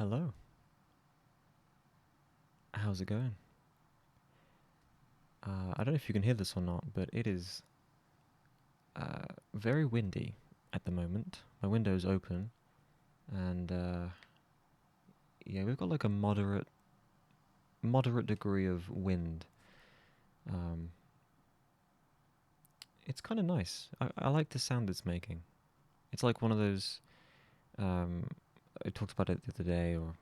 Hello. How's it going? I don't know if you can hear this or not, but it is very windy at the moment. My window's open, and yeah, we've got like a moderate degree of wind. Um, it's kind of nice. I like the sound it's making. It's like one of those. Um, I talked about it the other day, or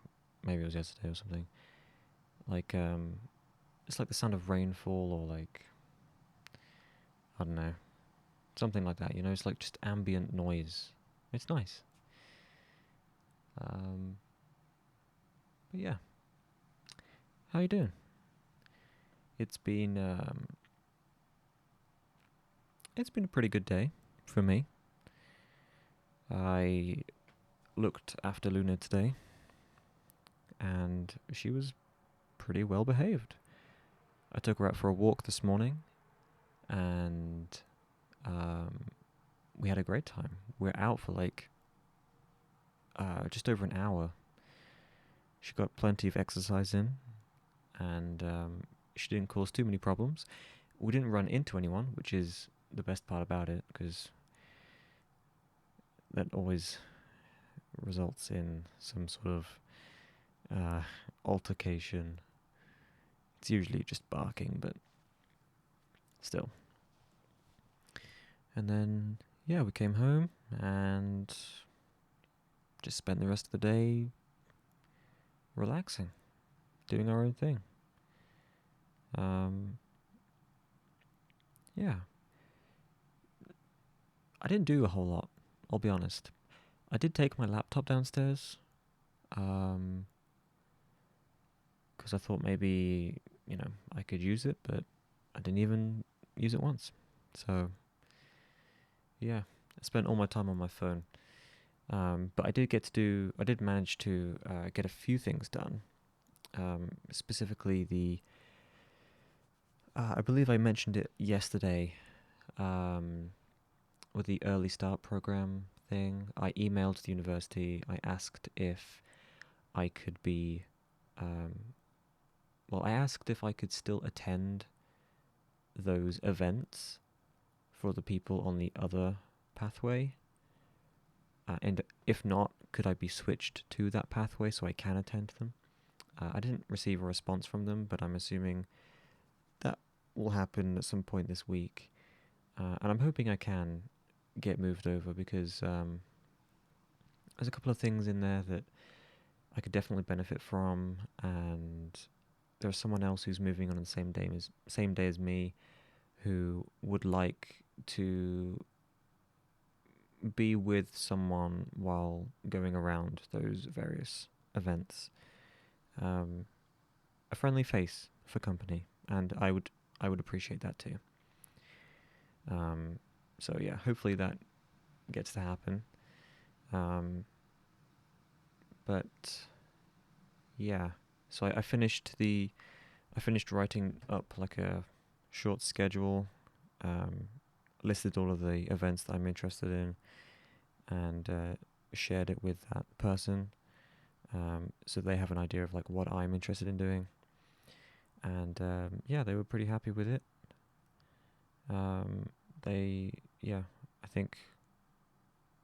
maybe it was yesterday or something. Like it's like the sound of rainfall, or like I don't know, something like that. It's like just ambient noise. It's nice. Um, but yeah, how you doing? It's been um, it's been a pretty good day for me. I looked after Luna today, and she was pretty well behaved. I took her out for a walk this morning, and um, we had a great time. We're out for like just over an hour. She got plenty of exercise in, and she didn't cause too many problems. We didn't run into anyone, which is the best part about it, because that always results in some sort of uh, altercation. It's usually just barking, but still. And then, yeah, we came home and just spent the rest of the day relaxing, doing our own thing. Um, yeah, I didn't do a whole lot, I'll be honest. I did take my laptop downstairs because I thought maybe, I could use it, but I didn't even use it once. So, yeah, I spent all my time on my phone. But I did manage to get a few things done. Specifically, I believe I mentioned it yesterday um, with the early start program thing. I emailed the university. I asked if I could be, um, I asked if I could still attend those events for the people on the other pathway. And if not, could I be switched to that pathway so I can attend them? I didn't receive a response from them, but I'm assuming that will happen at some point this week. And I'm hoping I can get moved over because there's a couple of things in there that I could definitely benefit from, and there's someone else who's moving on the same day as me, who would like to be with someone while going around those various events. Um, a friendly face for company, and I would appreciate that too. Um, so yeah, hopefully that gets to happen. Um, but yeah, so I finished writing up like a short schedule, um, listed all of the events that I'm interested in, and shared it with that person, so they have an idea of like what I'm interested in doing. And yeah, they were pretty happy with it. Um, they yeah, I think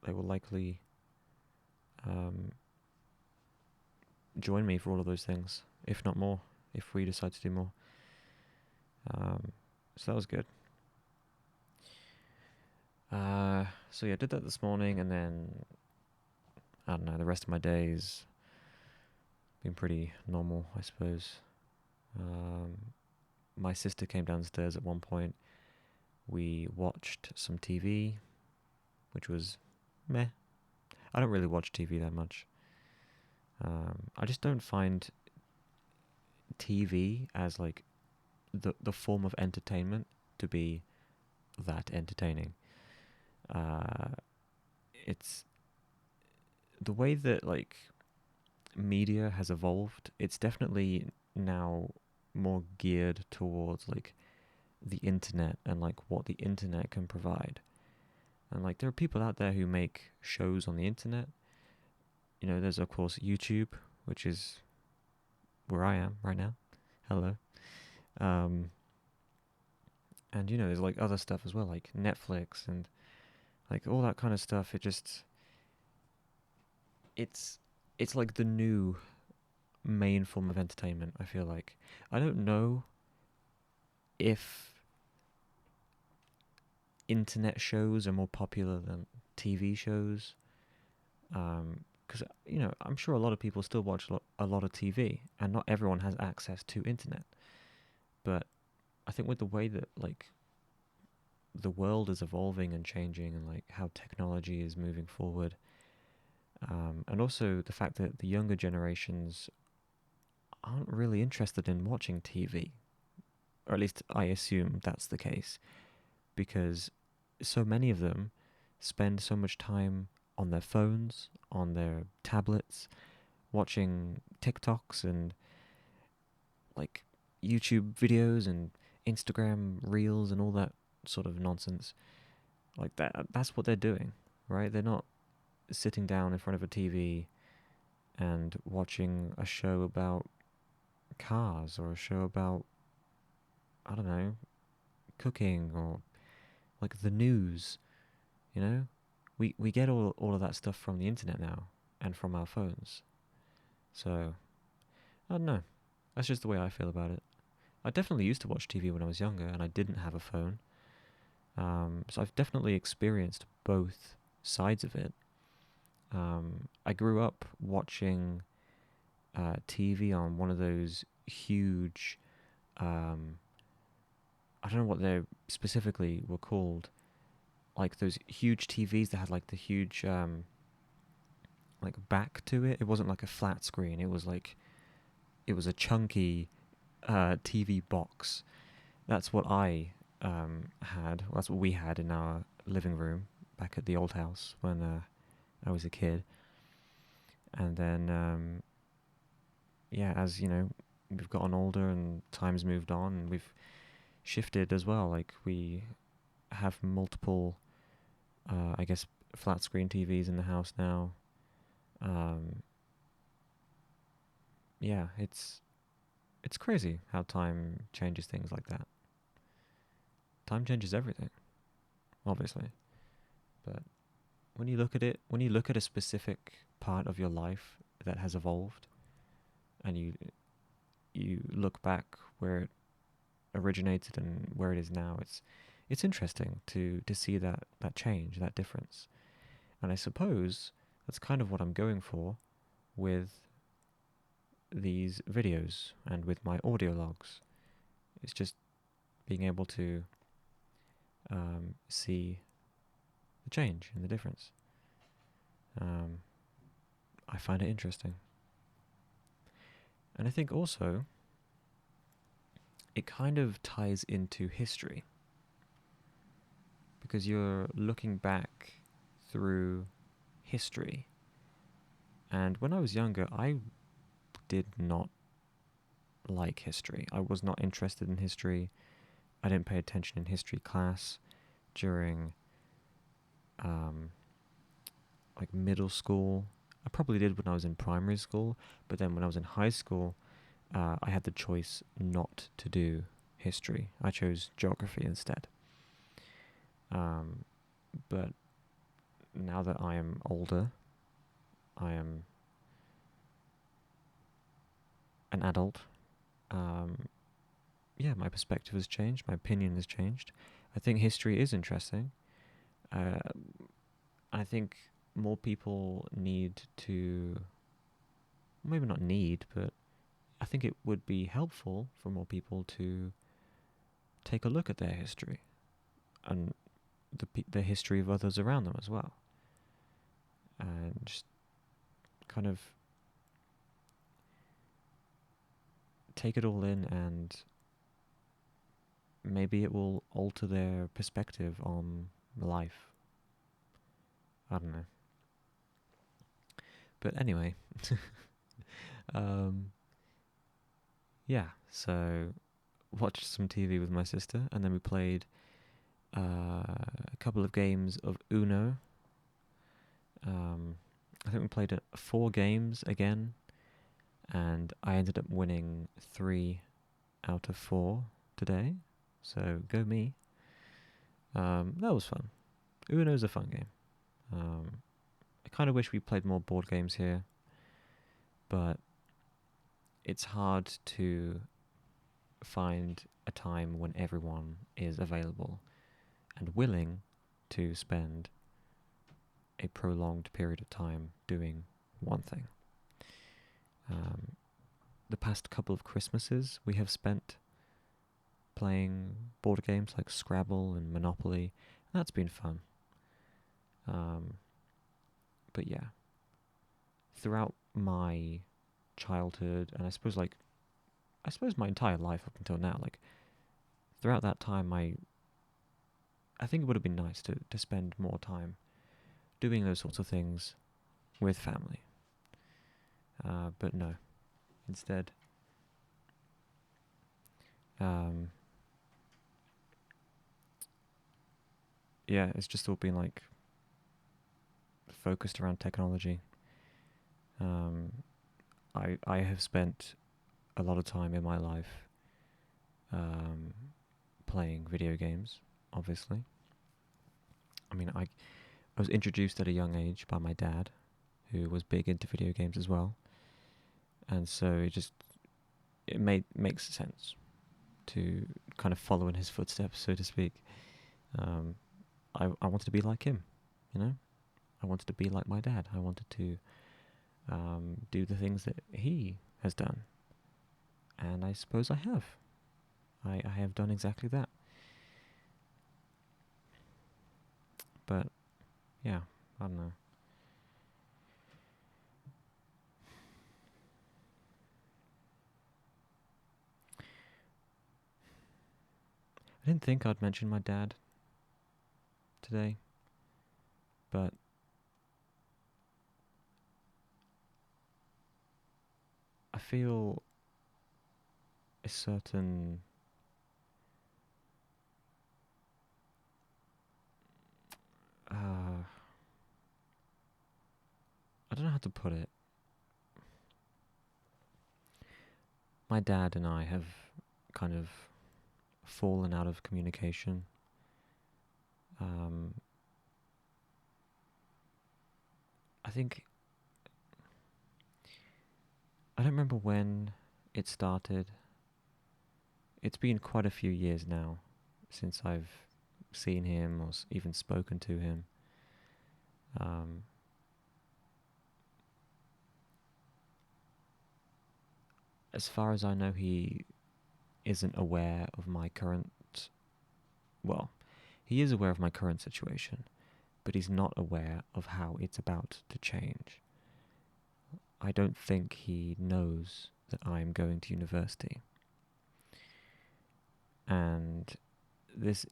they will likely um, join me for all of those things, if not more, if we decide to do more. Um, so that was good. So yeah, I did that this morning, and then I don't know. The rest of my days been pretty normal, I suppose. Um, my sister came downstairs at one point. We watched some TV, which was meh. I don't really watch TV that much. I just don't find TV as like the form of entertainment to be that entertaining. Uh, it's the way that like media has evolved. It's definitely now more geared towards like the internet and like what the internet can provide. And like there are people out there who make shows on the internet. There's of course YouTube, which is where I am right now. Hello. Um, and there's like other stuff as well, like Netflix and like all that kind of stuff. It's it's like the new main form of entertainment. I feel like I don't know if internet shows are more popular than TV shows. Because I'm sure a lot of people still watch a lot of TV, and not everyone has access to internet. But I think with the way that like the world is evolving and changing, and like how technology is moving forward, and also the fact that the younger generations aren't really interested in watching TV, or at least I assume that's the case, because so many of them spend so much time on their phones, on their tablets, watching TikToks and like YouTube videos and Instagram reels and all that sort of nonsense. Like that's what they're doing, right? They're not sitting down in front of a TV and watching a show about cars or a show about, I don't know, cooking or like the news, you know? We get all of that stuff from the internet now and from our phones. So, I don't know. That's just the way I feel about it. I definitely used to watch TV when I was younger and I didn't have a phone. So I've definitely experienced both sides of it. I grew up watching TV on one of those huge, I don't know what they specifically were called, like those huge TVs that had like the huge like back to it. It wasn't like a flat screen. It was a chunky TV box. That's what I had. Well, that's what we had in our living room back at the old house when I was a kid. And then yeah, as we've gotten older and time's moved on, and we've shifted as well. Like we have multiple, I guess, flat screen TVs in the house now. Um, yeah, it's crazy how time changes things like that. Time changes everything, obviously. But when you look at a specific part of your life that has evolved, and you look back where it originated and where it is now, it's interesting to see that change, that difference. And I suppose that's kind of what I'm going for with these videos and with my audio logs. It's just being able to see the change and the difference. Um, I find it interesting. And I think also it kind of ties into history because you're looking back through history. And when I was younger, I did not like history. I was not interested in history. I didn't pay attention in history class during like middle school. I probably did when I was in primary school, but then when I was in high school, I had the choice not to do history. I chose geography instead. But now that I am older, I am an adult. Yeah, my perspective has changed. My opinion has changed. I think history is interesting. Uh, I think more people need to, maybe not need, but I think it would be helpful for more people to take a look at their history and the history of others around them as well, and just kind of take it all in, and maybe it will alter their perspective on life. I don't know. But anyway, um, yeah, so watched some TV with my sister, and then we played a couple of games of Uno. I think we played 4 games again, and I ended up winning 3 out of 4 today. So go me. That was fun. Uno's a fun game. I kind of wish we played more board games here, but it's hard to find a time when everyone is available and willing to spend a prolonged period of time doing one thing. The past couple of Christmases we have spent playing board games like Scrabble and Monopoly. That's been fun. But yeah, throughout my childhood, and I suppose my entire life up until now, like throughout that time, I think it would have been nice to spend more time doing those sorts of things with family. But no, instead, yeah, it's just all been like focused around technology. I have spent a lot of time in my life playing video games, obviously. I mean, I was introduced at a young age by my dad, who was big into video games as well, and so it makes sense to kind of follow in his footsteps, so to speak. I wanted to be like him, you know. I wanted to be like my dad. I wanted to do the things that he has done, and I suppose I have. I have done exactly that. But yeah, I don't know. I didn't think I'd mention my dad today, but I feel a certain I don't know how to put it. My dad and I have kind of fallen out of communication. I think I don't remember when it started. It's been quite a few years now since I've seen him or even spoken to him. As far as I know, he isn't aware of my current... Well, he is aware of my current situation, but he's not aware of how it's about to change. I don't think he knows that I'm going to university. And this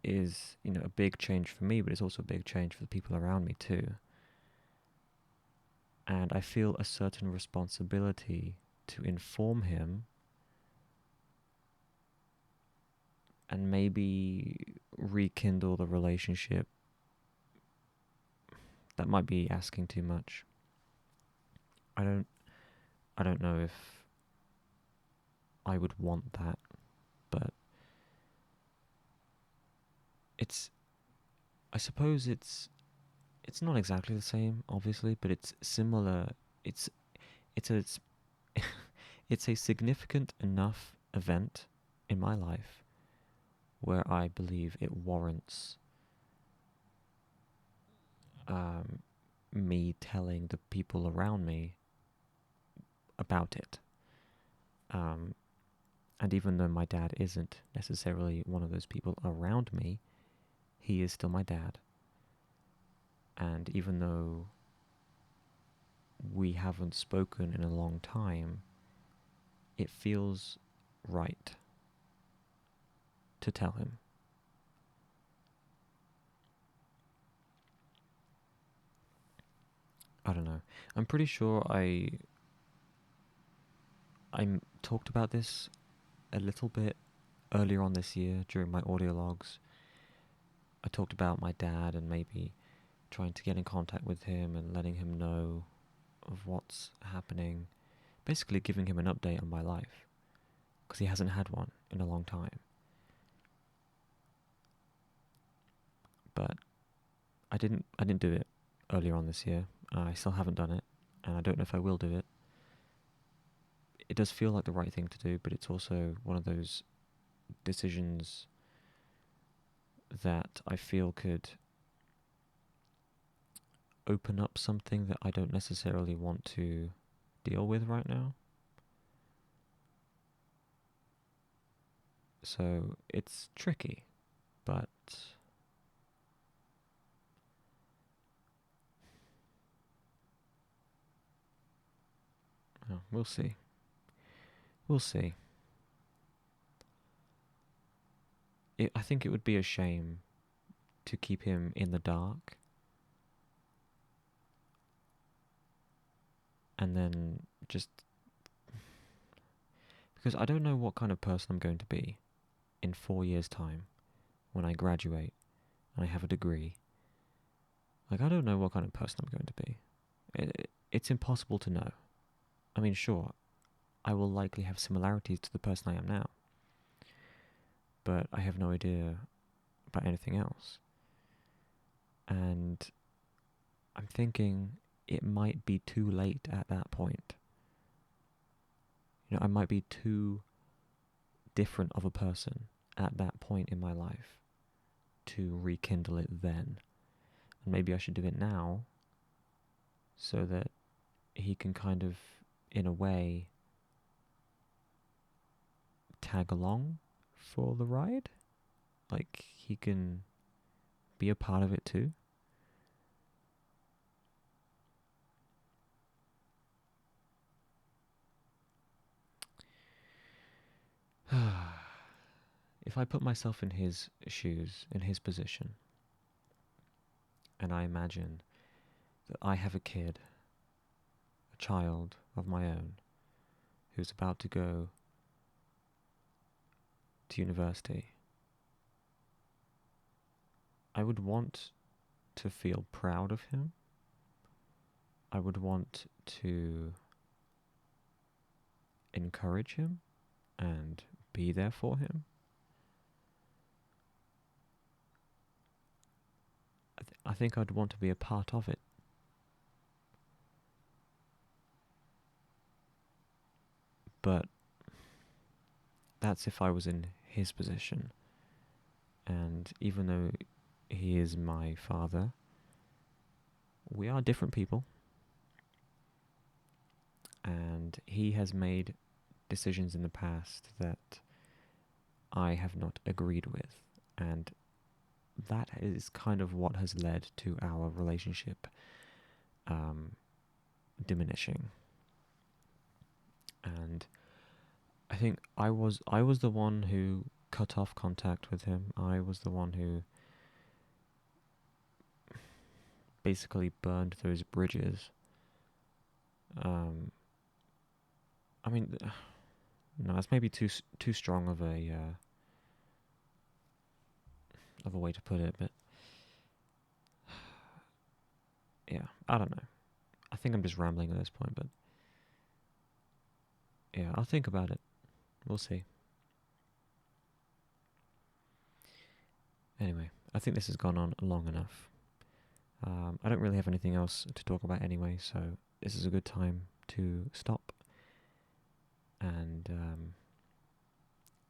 is, a big change for me, but it's also a big change for the people around me too. And I feel a certain responsibility to inform him and maybe rekindle the relationship. That might be asking too much. I don't know if I would want that, but I suppose it's not exactly the same, obviously, but it's similar. It's a it's a significant enough event in my life where I believe it warrants me telling the people around me about it. And even though my dad isn't necessarily one of those people around me, he is still my dad. And even though we haven't spoken in a long time, it feels right to tell him. I don't know. I'm pretty sure I talked about this a little bit earlier on this year during my audio logs. I talked about my dad and maybe trying to get in contact with him and letting him know of what's happening. basically giving him an update on my life, because he hasn't had one in a long time. But I didn't do it earlier on this year. I still haven't done it, and I don't know if I will do it. It does feel like the right thing to do, but it's also one of those decisions that I feel could open up something that I don't necessarily want to deal with right now. So it's tricky, but we'll see. We'll see. I think it would be a shame to keep him in the dark and then just... Because I don't know what kind of person I'm going to be in 4 years' time when I graduate and I have a degree. Like, I don't know what kind of person I'm going to be. It's impossible to know. I mean, sure, I will likely have similarities to the person I am now, but I have no idea about anything else. And I'm thinking it might be too late at that point. I might be too different of a person at that point in my life to rekindle it then. And maybe I should do it now so that he can kind of, in a way, tag along for the ride. Like, he can be a part of it too. If I put myself in his shoes, in his position, and I imagine that I have a kid, a child of my own, who's about to go to university, I would want to feel proud of him. I would want to encourage him and be there for him. I think I'd want to be a part of it. But that's if I was in his position. And even though he is my father, we are different people. And he has made decisions in the past that I have not agreed with. And that is kind of what has led to our relationship diminishing. And I think I was the one who cut off contact with him. I was the one who basically burned those bridges. I mean, no, that's maybe too strong of a way to put it, but yeah, I don't know. I think I'm just rambling at this point, but yeah, I'll think about it. We'll see. Anyway, I think this has gone on long enough. I don't really have anything else to talk about anyway, so this is a good time to stop and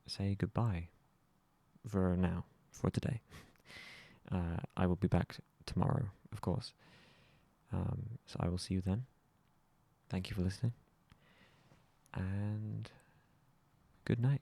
say goodbye for now, for today. I will be back tomorrow, of course. So I will see you then. Thank you for listening. And good night.